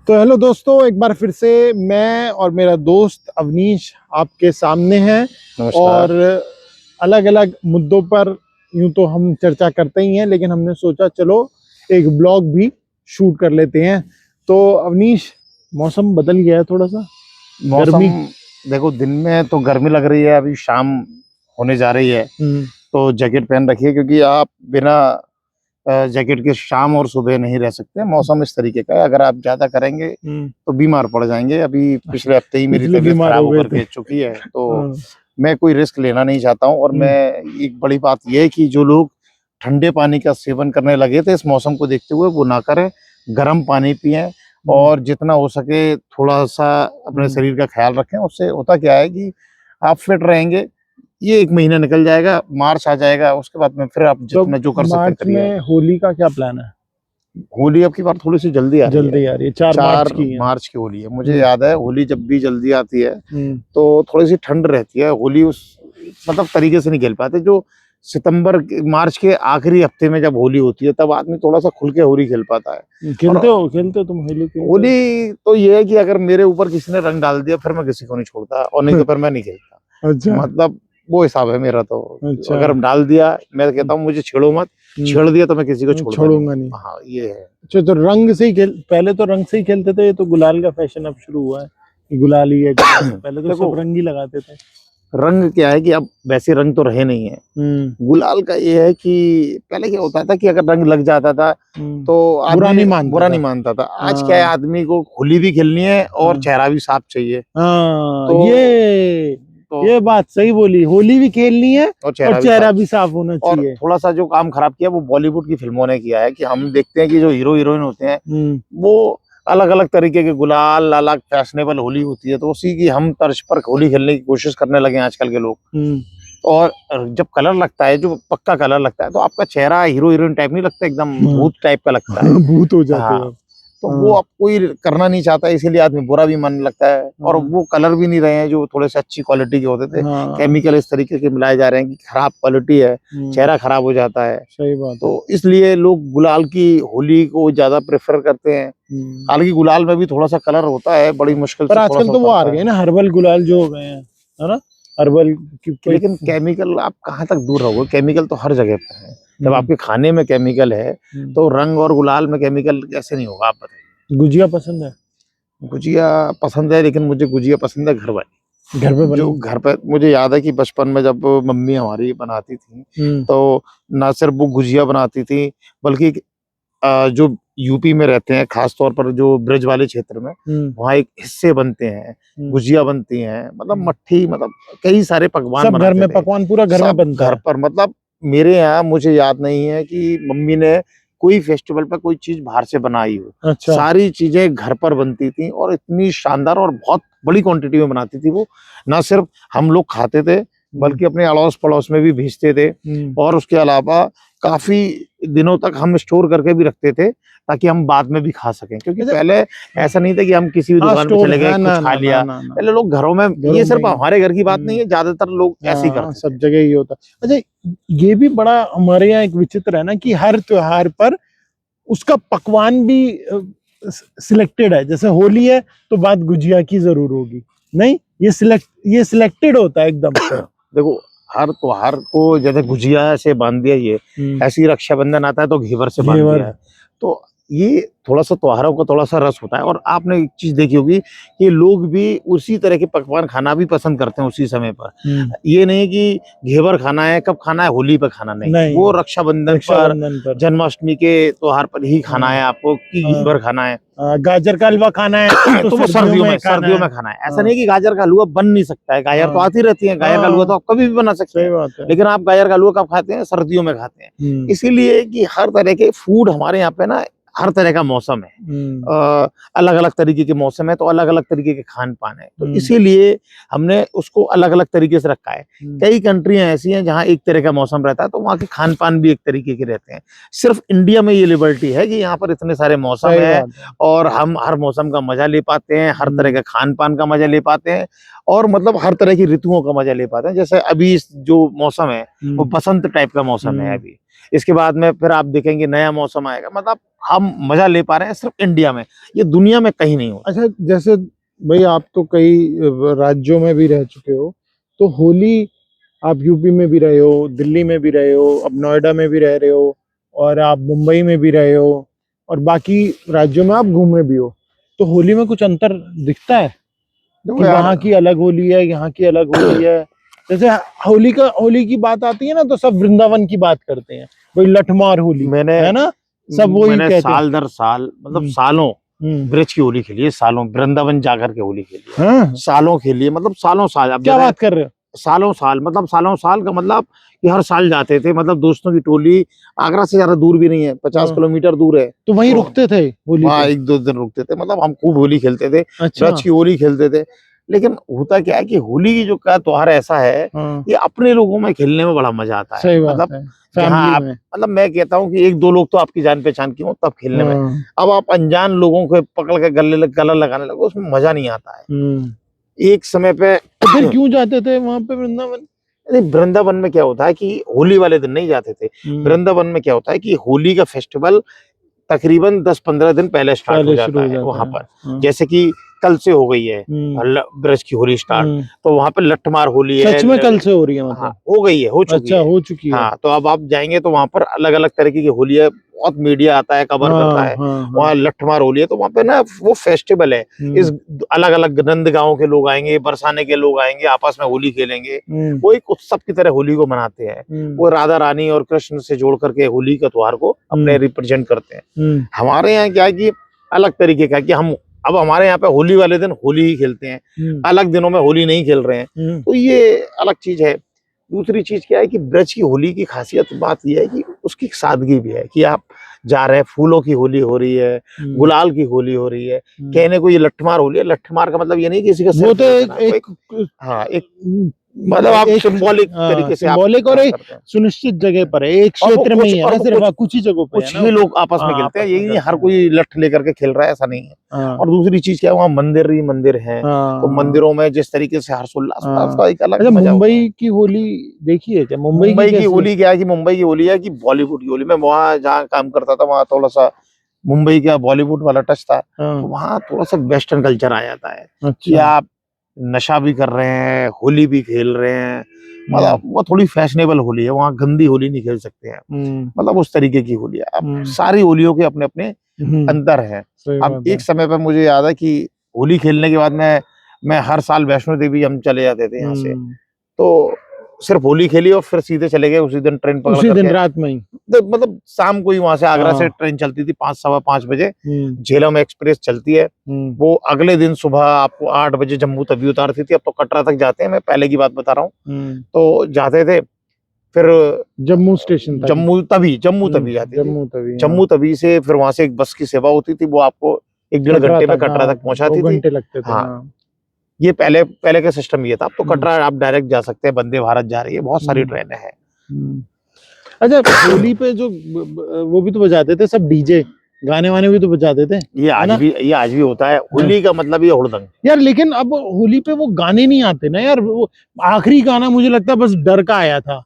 तो हेलो दोस्तों, एक बार फिर से मैं और मेरा दोस्त अवनीश आपके सामने हैं। और अलग अलग मुद्दों पर यूं तो हम चर्चा करते ही हैं, लेकिन हमने सोचा चलो एक ब्लॉग भी शूट कर लेते हैं। तो अवनीश, मौसम बदल गया है थोड़ा सा। मौसम गर्मी। देखो, दिन में तो गर्मी लग रही है, अभी शाम होने जा रही है तो जैकेट पहन रखिए, क्योंकि आप बिना जैकेट के शाम और सुबह नहीं रह सकते। मौसम इस तरीके का है, अगर आप ज्यादा करेंगे तो बीमार पड़ जाएंगे। अभी पिछले हफ्ते ही मेरी इसलिए तबीयत बीमार खराब हो गए होकर थे। के चुकी है, तो मैं कोई रिस्क लेना नहीं चाहता हूँ। और मैं एक बड़ी बात यह है कि जो लोग ठंडे पानी का सेवन करने लगे थे इस मौसम को देखते हुए, वो ना करें, गर्म पानी पिएं और जितना हो सके थोड़ा सा अपने शरीर का ख्याल रखें। उससे होता क्या है कि आप फिट रहेंगे। ये एक महीना निकल जाएगा, मार्च आ जाएगा, उसके बाद में फिर आप जितना जो कर सकते हैं मार्च करिए। में होली का क्या प्लान है? होली अब की बार थोड़ी सी जल्दी आ रही है। जल्दी आ रही है, 4 मार्च 4 की है। मार्च की होली है। मुझे याद है, होली जब भी जल्दी आती है हम्म। तो थोड़ी सी ठंड रहती है। होली उस मतलब तरीके से नहीं खेल पाते जो मार्च के आखिरी हफ्ते में जब होली होती है, तब आदमी थोड़ा सा खुल के होली खेल पाता है। खेलते हो तुम होली? होली तो ये है कि अगर मेरे ऊपर किसी ने रंग डाल दिया फिर मैं किसी को नहीं छोड़ता, और नहीं तो फिर मैं नहीं खेलता। अच्छा। मतलब वो हिसाब है मेरा तो। अच्छा। अगर डाल दिया, मैं कहता हूँ मुझे छेड़ो मत, छेड़ दिया तो मैं किसी को छोड़ूंगा नहीं। हाँ, ये है। अच्छा, तो रंग से ही पहले तो रंग से ही खेलते थे, ये तो गुलाल का फैशन अब शुरू हुआ है कि गुलाल ही है गुलाल। पहले तो सब रंग ही लगाते थे। रंग क्या है कि अब वैसे रंग तो रहे नहीं है। गुलाल का ये है कि पहले क्या होता था कि अगर रंग लग जाता था तो बुरा नहीं मानता था। आज क्या है, आदमी को होली भी खेलनी है और चेहरा भी साफ चाहिए। तो ये बात सही बोली, होली भी खेलनी है और चेहरा भी साफ होना चाहिए। और थोड़ा सा जो काम खराब किया वो बॉलीवुड की फिल्मों ने किया है कि हम देखते हैं कि जो हीरो हीरोइन होते हैं वो अलग अलग तरीके के गुलाल, अलग फैशनेबल होली होती है, तो उसी की हम तर्ज पर होली खेलने की कोशिश करने लगे आजकल के लोग। और जब कलर लगता है, जो पक्का कलर लगता है, तो आपका चेहरा हीरो हीरोइन टाइप नहीं लगता, एकदम भूत टाइप का लगता है। भूत हो जाते हैं। तो वो अब कोई करना नहीं चाहता, इसीलिए आदमी बुरा भी मानने लगता है। और वो कलर भी नहीं रहे हैं जो थोड़े से अच्छी क्वालिटी के होते थे। केमिकल इस तरीके के मिलाए जा रहे हैं कि खराब क्वालिटी है, चेहरा खराब हो जाता है। सही बात। तो इसलिए लोग गुलाल की होली को ज्यादा प्रेफर करते हैं। हालांकि गुलाल में भी थोड़ा सा कलर होता है, बड़ी मुश्किल से। पर आजकल तो वो आ गए ना, हर्बल गुलाल जो हो गए हैं, है ना, हर्बल। लेकिन केमिकल आप कहाँ तक दूर रहोगे? केमिकल तो हर जगह पर है। जब आपके खाने में केमिकल है तो रंग और गुलाल में केमिकल कैसे नहीं होगा? आप बताइए। गुजिया पसंद है? गुजिया पसंद है, लेकिन मुझे गुजिया पसंद है घर वाली, घर पे जो घर पे। मुझे याद है कि बचपन में जब मम्मी हमारी बनाती थी तो ना सिर्फ वो गुजिया बनाती थी, बल्कि जो यूपी में रहते हैं, खास तौर पर जो ब्रज वाले क्षेत्र में, वहाँ एक हिस्से बनते हैं, गुजिया बनती हैं, मतलब मट्ठी, मतलब कई सारे पकवान सब घर में पकवान पूरा घर में बनता है। घर पर। मतलब मेरे यहाँ मुझे याद नहीं है कि मम्मी ने कोई फेस्टिवल पर कोई चीज बाहर से बनाई हो। अच्छा। सारी चीजें घर पर बनती थी और इतनी शानदार और बहुत बड़ी क्वांटिटी में बनाती थी वो। ना सिर्फ हम लोग खाते थे, बल्कि अपने अड़ोस पड़ोस में भी भेजते थे। और उसके अलावा काफी दिनों तक हम स्टोर करके भी रखते थे, ताकि हम बाद में भी खा सकें। क्योंकि पहले ऐसा नहीं था कि हम किसी भी दुकान पे चले गए, कुछ खा लिया। पहले लोग घरों में, ये सिर्फ हमारे घर की बात नहीं है, ज्यादातर लोग ऐसे ही करते, सब जगह ही होता। अच्छा, ये भी बड़ा हमारे यहाँ एक विचित्र है ना कि हर त्योहार पर उसका पकवान भी सिलेक्टेड है। जैसे होली है तो बात गुजिया की जरूर होगी, नहीं, ये सिलेक्टेड होता है एकदम से। देखो, हर त्योहार को जैसे गुजिया से बांध दिया, ये ऐसी रक्षाबंधन आता है तो घेवर से बांध दिया है। तो ये थोड़ा सा त्योहारों का थोड़ा सा रस होता है। और आपने एक चीज देखी होगी कि लोग भी उसी तरह के पकवान खाना भी पसंद करते हैं उसी समय पर। ये नहीं कि घेवर खाना है, कब खाना है, होली पर खाना नहीं। वो रक्षाबंधन पर, जन्माष्टमी के त्योहार पर ही खाना है आपको, कि घेवर खाना है, गाजर का हलवा खाना है तो वो सर्दियों में खाना है। ऐसा नहीं कि गाजर का हलवा बन नहीं सकता है, गाजर तो आती रहती है, गाजर का हलवा तो आप कभी भी बना सकते हैं। लेकिन आप गाजर का हलवा कब खाते हैं? सर्दियों में खाते हैं। इसीलिए कि हर तरह के फूड हमारे यहाँ पे ना, हर तरह का मौसम है, अलग अलग तरीके के मौसम है, तो अलग अलग तरीके के खान पान है। तो इसीलिए हमने उसको अलग अलग तरीके से रखा है। कई कंट्रियां ऐसी हैं जहां एक तरह का मौसम रहता है, तो वहां के खान पान भी एक तरीके के रहते हैं। सिर्फ इंडिया में ये लिबर्टी है कि यहाँ पर इतने सारे मौसम है और हम हर मौसम का मजा ले पाते हैं, हर तरह के खान पान का मजा ले पाते हैं, और मतलब हर तरह की ऋतुओं का मजा ले पाते हैं। जैसे अभी जो मौसम है वो बसंत टाइप का मौसम है अभी। इसके बाद में फिर आप देखेंगे नया मौसम आएगा। मतलब हम मजा ले पा रहे हैं सिर्फ इंडिया में, ये दुनिया में कहीं नहीं हो। अच्छा, जैसे भाई आप तो कई राज्यों में भी रह चुके हो, तो होली आप यूपी में भी रहे हो, दिल्ली में भी रहे हो, अब नोएडा में भी रह रहे हो, और आप मुंबई में भी रहे हो, और बाकी राज्यों में आप घूमे भी हो, तो होली में कुछ अंतर दिखता है कि वहाँ की अलग होली है, यहाँ की अलग होली है? जैसे होली की बात आती है ना, तो सब वृंदावन की बात करते हैं, वही लठमार होली, है ना, सब वही कहते हैं। साल दर साल मतलब सालों ब्रज की होली खेली है, सालों वृंदावन जाकर के होली खेली है। हाँ? सालों खेली है, मतलब सालों साल। अब क्या बात कर रहे हो? सालों साल मतलब सालों साल का मतलब कि हर साल जाते थे, मतलब दोस्तों की टोली। आगरा से ज्यादा दूर भी नहीं है, 50 किलोमीटर दूर है, तो वहीं रुकते थे होली वहाँ पे? 1-2 दिन रुकते थे। मतलब हम खूब होली खेलते थे, अच्छा। ब्रज की होली खेलते थे। लेकिन होता क्या है कि होली की जो का त्योहार ऐसा है, हाँ, ये अपने लोगों में खेलने में बड़ा मजा आता है। सही बात मतलब है, जहाँ फैमिली आप में। मतलब मैं कहता हूँ कि 1-2 लोग तो आपकी जान पहचान की हो तब खेलने में। हाँ, अब आप अनजान लोगों को पकड़ के गले लगाने लगो, उसमें मजा नहीं आता है। एक समय पे तो फिर क्यों जाते थे वहां पे वृंदावन? नहीं, वृंदावन में क्या होता है कि होली वाले दिन नहीं जाते थे। वृंदावन में क्या होता है कि होली का फेस्टिवल तकरीबन 10-15 दिन पहले स्टार्ट हो जाता है वहां पर। जैसे कि कल से हो गई है ब्रज की होली स्टार्ट, तो वहां पे लट्ठमार होली है। सच में कल से हो रही है? मतलब हाँ, हो गई है, हो चुकी अच्छा, है। हो चुकी है। हाँ, तो अब आप जाएंगे तो वहां पर अलग अलग तरीके की होली है, बहुत मीडिया आता है, कवर करता है। वहाँ लट्ठमार होली है, तो वहां पे ना वो फेस्टिवल है। इस अलग अलग नंदगांव के लोग आएंगे, बरसाने के लोग आएंगे, आपस में होली खेलेंगे। वो एक उत्सव की तरह होली को मनाते हैं। वो राधा रानी और कृष्ण से जोड़ करके होली का त्योहार को अपने रिप्रेजेंट करते हैं। हमारे यहाँ क्या है कि अलग तरीके का, कि हम अब हमारे यहाँ पे होली वाले दिन होली ही खेलते हैं, अलग दिनों में होली नहीं खेल रहे हैं, तो ये अलग चीज है। दूसरी चीज क्या है कि ब्रज की होली की खासियत बात यह है कि उसकी सादगी भी है, कि आप जा रहे हैं, फूलों की होली हो रही है, गुलाल की होली हो रही है। कहने को ये लट्ठमार होली है, लट्ठमार का मतलब ये नहीं किसी का वो तो एक मतलब आप सिंबॉलिक तरीके से सिंबॉलिक और एक सुनिश्चित जगह पर है, एक क्षेत्र में ही है ना, सिर्फ कुछ ही जगहों पे कुछ ही लोग आपस में खेलते हैं। यही नहीं हर कोई लठ लेकर के खेल रहा है, ऐसा नहीं है। और दूसरी चीज क्या है, वहाँ मंदिर ही मंदिर है, तो मंदिरों में जिस तरीके से हर्षोल्लास का एक अलग मजा होता है। मुंबई की होली देखी है क्या? मुंबई की होली क्या है कि मुंबई की होली है कि बॉलीवुड की होली। मैं वहाँ जहाँ काम करता था वहाँ थोड़ा सा मुंबई का बॉलीवुड वाला टच था, तो वहाँ थोड़ा सा वेस्टर्न कल्चर आ जाता है कि आप नशा भी कर रहे हैं, होली भी खेल रहे हैं। मतलब वो थोड़ी फैशनेबल होली है, वहाँ गंदी होली नहीं खेल सकते हैं। मतलब उस तरीके की होली है। अब सारी होलियों के अपने अपने अंतर है। अब एक समय पर मुझे याद है कि होली खेलने के बाद मैं हर साल वैष्णो देवी हम चले जाते थे यहाँ से, तो सिर्फ होली खेली और फिर सीधे चले गए उसी दिन ट्रेन पकड़ उसी दिन रात में ही, मतलब शाम को ही वहां से आगरा से ट्रेन चलती थी 5-5:15 बजे, झेलम एक्सप्रेस चलती है। वो अगले दिन सुबह आपको 8 बजे जम्मू तवी उतारती थी। अब तो कटरा तक जाते हैं, मैं पहले की बात बता रहा हूँ। तो जाते थे, फिर जम्मू स्टेशन, जम्मू तवी जाती थी। जम्मू तवी से फिर वहां से एक बस की सेवा होती थी, वो आपको 1-1.5 घंटे में कटरा तक पहुंचाती थी। हाँ, ये पहले का सिस्टम ये था। अब तो कटरा आप डायरेक्ट जा सकते हैं, वंदे भारत जा रही है, बहुत सारी ट्रेनें हैं। अच्छा, होली पे जो वो भी तो बजाते थे सब, डीजे गाने वाने भी तो बजाते थे। ये आज भी होता है। होली का मतलब ये हुड़दंग यार, लेकिन अब होली पे वो गाने नहीं आते ना यार। वो आखिरी गाना मुझे लगता है बस डर का आया था,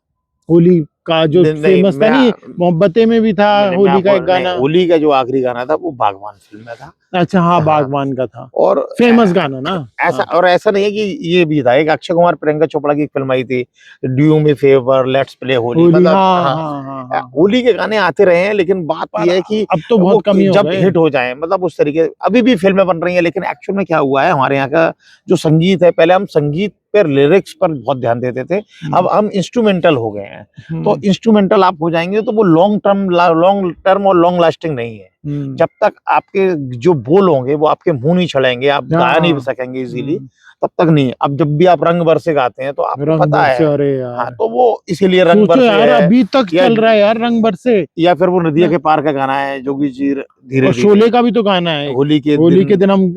होली का जो फेमस था, नहीं मोहब्बतें में भी था होली का एक गाना। होली का जो आखिरी गाना था वो बागवान फिल्म में था। अच्छा, हाँ, बागवान का था, और फेमस गाना ना ऐसा। और ऐसा नहीं है कि ये भी था, एक अक्षय कुमार प्रियंका चोपड़ा की एक फिल्म आई थी, do you me favour, let's play Holi. मतलब होली के गाने आते रहे हैं, लेकिन बात यह है कि अब तो बहुत कम ही हो जब हिट हो जाए, मतलब उस तरीके अभी भी फिल्में बन रही हैं। लेकिन एक्चुअल में क्या हुआ है, हमारे यहाँ का जो संगीत है, पहले हम संगीत पर, लिरिक्स पर बहुत ध्यान देते थे, अब हम इंस्ट्रूमेंटल हो गए हैं। तो इंस्ट्रूमेंटल आप हो जाएंगे तो वो लॉन्ग टर्म और लॉन्ग लास्टिंग नहीं है। जब तक आपके जो बोल होंगे वो आपके मुंह नहीं छड़ेंगे, आप गा नहीं सकेंगे इजीली, तब तक नहीं। अब जब भी आप रंग बरसे गाते हैं तो आपको पता है, हाँ, तो वो इसीलिए रंग बरसे यार, अभी तक चल रहा है यार रंग बरसे। या फिर वो नदिया के पार का गाना है, जोगी जी धीरे, और शोले का भी तो गाना है, होली के दिन हम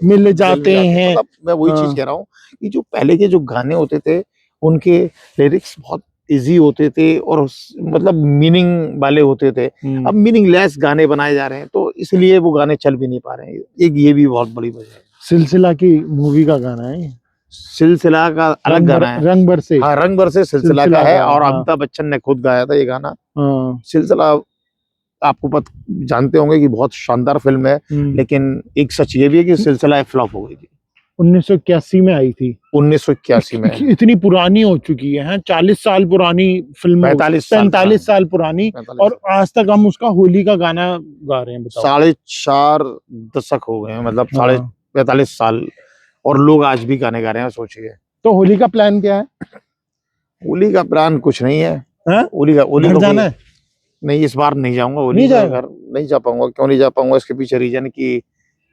मिल जाते हैं। मतलब मैं वही चीज कह रहा हूँ कि जो पहले के जो गाने होते थे उनके लिरिक्स बहुत इजी होते थे और मतलब मीनिंग वाले होते थे। अब मीनिंगलेस गाने बनाए जा रहे हैं, तो इसलिए वो गाने चल भी नहीं पा रहे हैं। एक ये भी बहुत बड़ी वजह है। सिलसिला की मूवी का गाना है। सिलसिला का अलग गाना है, रंग बरसे। हाँ रंग बरसे सिलसिला का है, और हाँ। अमिताभ बच्चन ने खुद गाया था ये गाना। हाँ। सिलसिला आपको जानते होंगे कि बहुत शानदार फिल्म है, लेकिन एक सच ये भी है कि सिलसिला एक फ्लॉप हो गई थी। 1981 में आई थी। 1981 में। इतनी पुरानी हो चुकी है, 40 साल पुरानी फिल्म, 45 साल पुरानी, और आज तक हम उसका होली का गाना गा रहे हैं। 4.5 दशक हो गए हैं, मतलब 45 साल, और लोग आज भी गाने गा रहे हैं, सोचिए। तो होली का प्लान क्या है? होली का प्लान कुछ नहीं है। होली घर जाना है? नहीं, इस बार नहीं जाऊंगा होली का घर, नहीं जा पाऊंगा। क्यों नहीं जा पाऊंगा, इसके पीछे रीजन की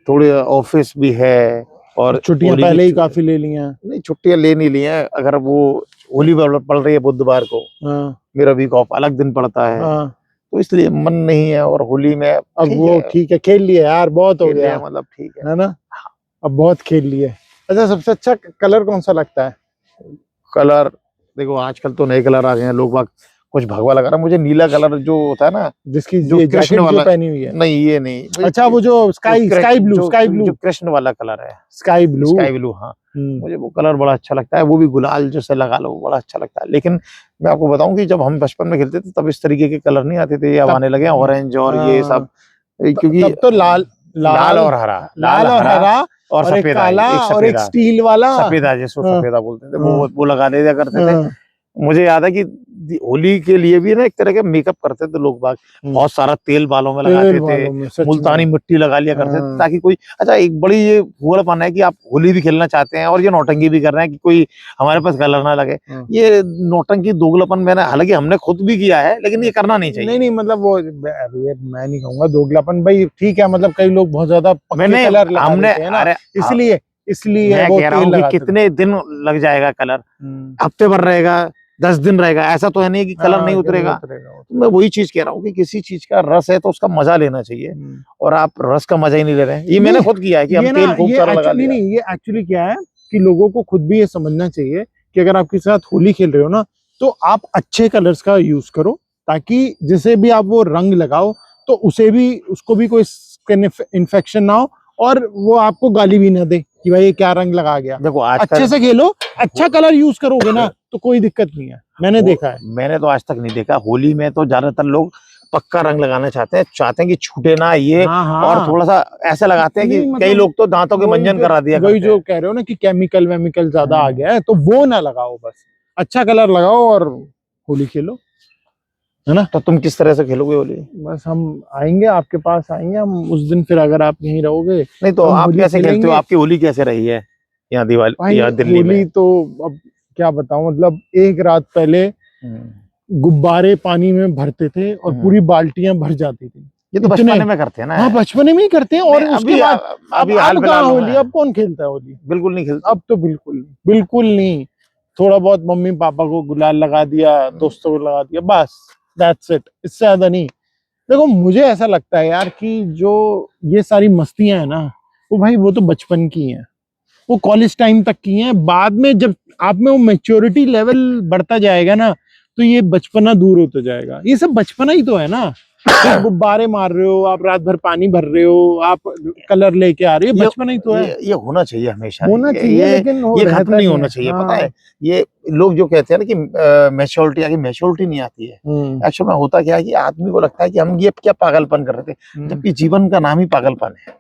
थोड़े ऑफिस भी है, और छुट्टियां पहले ही काफी ले ली हैं। नहीं, छुट्टियां ले नहीं ली हैं। अगर वो होली पड़ रही है बुधवार को, मेरा वीक ऑफ अलग दिन पड़ता है, तो इसलिए मन नहीं है। और होली में अब वो ठीक है, खेल लिए यार, बहुत हो गया, मतलब ठीक है ना, अब बहुत खेल लिए। अच्छा, सबसे अच्छा कलर कौन सा लगता है? कलर देखो, आजकल तो नए कलर आ गए हैं, लोग कुछ भगवा लगा रहा। मुझे नीला कलर जो होता है ना, जिसकी जो कृष्ण वाला पहनी हुई है, नहीं ये नहीं। अच्छा, वो जो स्काई ब्लू जो कृष्ण वाला कलर है, स्काई ब्लू, हाँ, मुझे वो कलर बड़ा अच्छा लगता है। वो भी गुलाल जैसे लगा लो, बड़ा अच्छा लगता है। लेकिन मैं आपको बताऊं कि जब हम बचपन में खेलते थे तब इस तरीके के कलर नहीं आते थे, ये अब आने लगे ऑरेंज और ये सब, क्योंकि तब तो लाल और हरा और सफेद, काला, और एक स्टील वाला सफेदा, जिसको सफेदा बोलते थे, वो लगा दिया करते थे। मुझे याद है कि होली के लिए भी ना एक तरह के मेकअप करते थे लोग बाग, बहुत सारा तेल बालों में लगाते थे, मुल्तानी मिट्टी लगा लिया करते थे, ताकि कोई, अच्छा एक बड़ी ये भूलपन है कि आप होली भी खेलना चाहते हैं और ये नौटंकी भी कर रहे हैं कि कोई हमारे पास कलर ना लगे। ये नौटंकी दोगलापन मैंने, हालांकि हमने खुद भी किया है, लेकिन ये करना नहीं चाहिए। नहीं, मतलब वो मैं नहीं कहूंगा दोगलापन भाई, ठीक है, मतलब कई लोग बहुत ज्यादा कलर लगा देते हैं ना, इसलिए मैं कह रहा हूँ कि कितने दिन लग जाएगा कलर, हफ्ते भर रहेगा, 10 दिन रहेगा, ऐसा तो है नहीं कि कलर नहीं उतरेगा। मैं वही चीज कह रहा हूँ कि किसी चीज का रस है तो उसका मजा लेना चाहिए, और आप रस का मजा ही नहीं ले रहे हैं। ये मैंने खुद किया है कि हम तेल खूब सारा लगा लिया। नहीं, ये एक्चुअली क्या है कि लोगों को खुद भी ये समझना चाहिए कि अगर आप किसी साथ होली खेल रहे हो ना, तो आप अच्छे कलर्स का यूज करो, ताकि जिसे भी आप वो रंग लगाओ तो उसको भी कोई इन्फेक्शन ना हो, और वो आपको गाली भी ना दे कि भाई ये क्या रंग लगा गया। देखो, अच्छे से खेलो, अच्छा कलर यूज करोगे ना तो कोई दिक्कत नहीं है, मैंने देखा है। मैंने तो आज तक नहीं देखा। होली में तो ज्यादातर लोग पक्का रंग लगाना चाहते हैं कि छूटे ना ये। और थोड़ा सा ऐसा लगाते हैं कि कई लोग तो दांतों के मंजन करा दिया। वही जो कह रहे हो ना कि केमिकल वेमिकल ज्यादा आ गया है, तो वो ना लगाओ, बस अच्छा कलर लगाओ और होली खेलो, है ना। तो तुम किस तरह से खेलोगे होली? बस हम आएंगे, आपके पास आएंगे हम उस दिन, फिर अगर आप यहीं रहोगे। नहीं तो आप कैसे खेलते हो? आपकी होली कैसे रही है यहाँ दिवाली या दिल्ली में? होली तो अब क्या बताऊं, मतलब एक रात पहले गुब्बारे पानी में भरते थे और पूरी बाल्टियां भर जाती थी। ये तो बचपन में करते हैं ना। हाँ, बचपन में ही करते हैं। और उसके बाद अब कहाँ होली, अब कौन खेलता है होली? बिल्कुल नहीं खेलता अब तो, बिल्कुल नहीं। थोड़ा बहुत मम्मी पापा को गुलाल लगा दिया, दोस्तों को लगा दिया, बस दैट्स इट, इससे ज्यादा नहीं। देखो, मुझे ऐसा लगता है यार कि जो ये सारी मस्तियां है ना, वो भाई वो तो बचपन की हैं, वो कॉलेज टाइम तक की हैं। बाद में जब आप में वो मैच्योरिटी लेवल बढ़ता जाएगा ना, तो ये बचपना दूर होता जाएगा। ये सब बचपना ही तो है ना। आप गुब्बारे मार रहे हो, आप रात भर पानी भर रहे हो, आप कलर लेके आ रहे हो, बचपना ही तो है। ये होना चाहिए हमेशा, होना चाहिए, लेकिन ये खत्म नहीं होना चाहिए। पता है, ये लोग जो कहते हैं ना कि मैच्योरिटी नहीं आती है, एक्चुअली में होता क्या है कि आदमी को लगता है कि हम ये क्या पागलपन कर रहे थे, जबकि जीवन का नाम ही पागलपन है।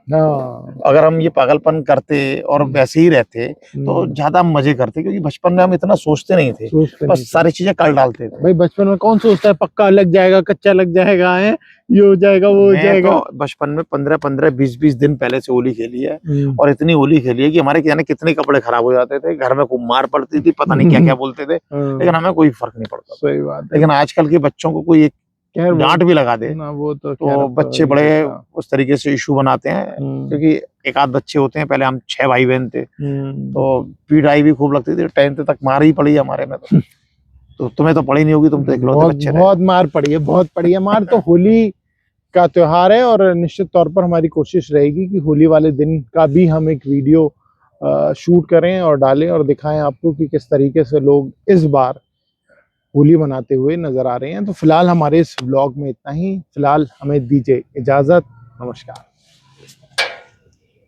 अगर हम ये पागलपन करते और वैसे ही रहते तो ज्यादा मजे करते, क्योंकि बचपन में हम इतना सोचते नहीं थे, बस सारी चीजें कर डालते थे। भाई बचपन में कौन सोचता है पक्का लग जाएगा, कच्चा लग जाएगा, है ये हो जाएगा, वो हो जाएगा। तो बचपन में 15-15, 20-20 दिन पहले से होली खेली है, और इतनी होली खेली है कि हमारे क्या कितने कपड़े खराब हो जाते थे, घर में खूब मार पड़ती थी, पता नहीं क्या क्या बोलते थे, लेकिन हमें कोई फर्क नहीं पड़ता। सही बात है। लेकिन आजकल के बच्चों को कोई एक डांट भी लगा दे ना, वो तो बच्चे बड़े उस तरीके से इशू बनाते हैं, क्योंकि एक आध बच्चे होते हैं। पहले हम 6 भाई बहन थे, तो पिटाई भी खूब लगती थी, 10th तक मार ही पड़ी हमारे में। तो तुम्हें तो पड़ी नहीं होगी, तुम तो इकलौते बच्चे रहे। बहुत मार पड़ी है, बहुत पड़ी है मार। तो होली का त्योहार है, और निश्चित तौर पर हमारी कोशिश रहेगी कि होली वाले दिन का भी हम एक वीडियो शूट करें और डालें, और दिखाएं आपको कि किस तरीके से लोग इस बार होली मनाते हुए नजर आ रहे हैं। तो फिलहाल हमारे इस व्लॉग में इतना ही। फिलहाल हमें दीजिए इजाजत, नमस्कार।